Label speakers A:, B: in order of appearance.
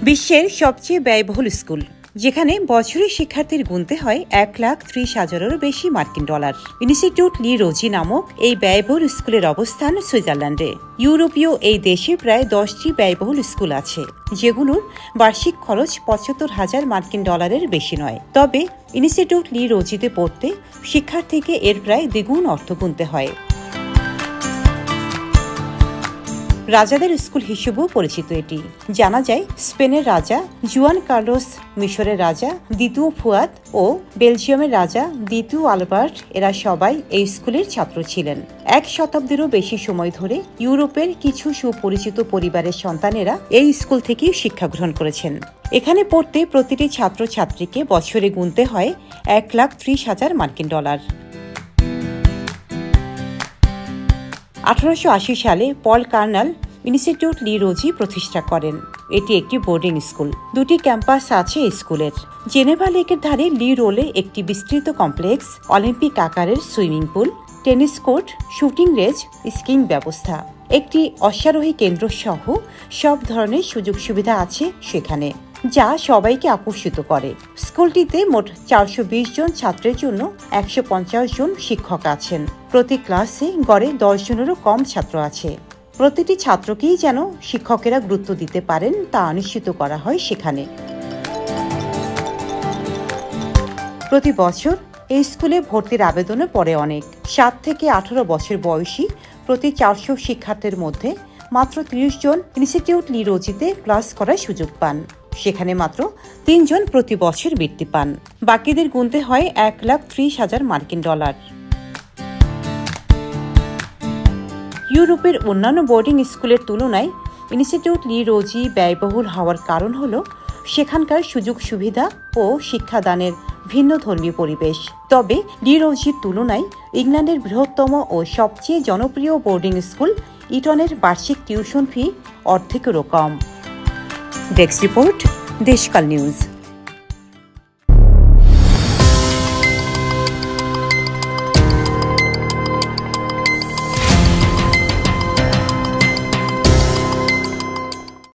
A: বিশ্বের সবচেয়ে ব্যয়বহুল স্কুল, যেখানে বছরে শিক্ষার্থীর গুনতে হয় 1,30,000-এরও বেশি মার্কিন ডলার। ইনস্টিটিউট লি রোজি নামক এই ব্যয়বহুল স্কুলের অবস্থান সুইজারল্যান্ডে। ইউরোপীয় এই দেশে প্রায় 10টি ব্যয়বহুল স্কুল আছে, যেগুলোর বার্ষিক খরচ 75,000 মার্কিন ডলারের বেশি নয়। তবে ইনস্টিটিউট লি রোজিতে পড়তে শিক্ষার্থীকে এর প্রায় দ্বিগুণ অর্থ গুনতে হয়। রাজাদের স্কুল হিসেবেও পরিচিত এটি। জানা যায় স্পেনের রাজা জুয়ান কার্লোস, মিশরের রাজা দ্বিতীয় ফুয়াদ ও বেলজিয়ামের রাজা দ্বিতীয় আলবার্ট এরা সবাই এই স্কুলের ছাত্র ছিলেন। 1 শতাব্দীরও বেশি সময় ধরে ইউরোপের কিছু সুপরিচিত পরিবারের সন্তানেরা এই স্কুল থেকেই শিক্ষা গ্রহণ করেছেন। এখানে পড়তে প্রতিটি ছাত্রছাত্রীকে বছরে গুনতে হয় 1,30,000 মার্কিন ডলার। 1880 সালে পল কার্নাল ইনস্টিটিউট লি রোজি প্রতিষ্ঠা করেন। এটি একটি বোর্ডিং স্কুল। 2টি ক্যাম্পাস আছে এই স্কুলের। জেনেভা লেকের ধারে লি রোলে একটি বিস্তৃত কমপ্লেক্স, অলিম্পিক আকারের swimming pool, tennis court, shooting range, skiing ব্যবস্থা, একটি অশ্বারোহী কেন্দ্র সহ সব ধরনের সুযোগ সুবিধা আছে সেখানে, যা সবাইকে আকর্ষিত করে। স্কুলটিতে মোট 420 জন ছাত্রের জন্য 150 জন শিক্ষক আছেন। প্রতি ক্লাসে গড়ে 10 জনেরও কম ছাত্র আছে। প্রতিটি ছাত্রকেই যেন শিক্ষকেরা গুরুত্ব দিতে পারেন তা নিশ্চিত করা হয় সেখানে। প্রতি বছর এই স্কুলে ভর্তির আবেদনও পড়ে অনেক। 7 থেকে 18 বছর বয়সী প্রতি 400 শিক্ষার্থীর মধ্যে মাত্র 30 জন ইনস্টিটিউট লি রোজিতে ক্লাস করার সুযোগ পান। সেখানে মাত্র 3 জন প্রতি বছর বৃত্তি পান। বাকিদের গুনতে হয় 1,30,000 মার্কিন ডলার। ইউরোপের অন্যান্য বোর্ডিং স্কুলের তুলনায় ইনস্টিটিউট লি রোজি ব্যয়বহুল হওয়ার কারণ হল সেখানকার সুযোগ সুবিধা ও শিক্ষাদানের ভিন্ন ধর্মীয় পরিবেশ। তবে লি রোজির তুলনায় ইংল্যান্ডের বৃহত্তম ও সবচেয়ে জনপ্রিয় বোর্ডিং স্কুল ইটনের বার্ষিক টিউশন ফি অর্ধেকেরও কম। Desk report, Deshkal news.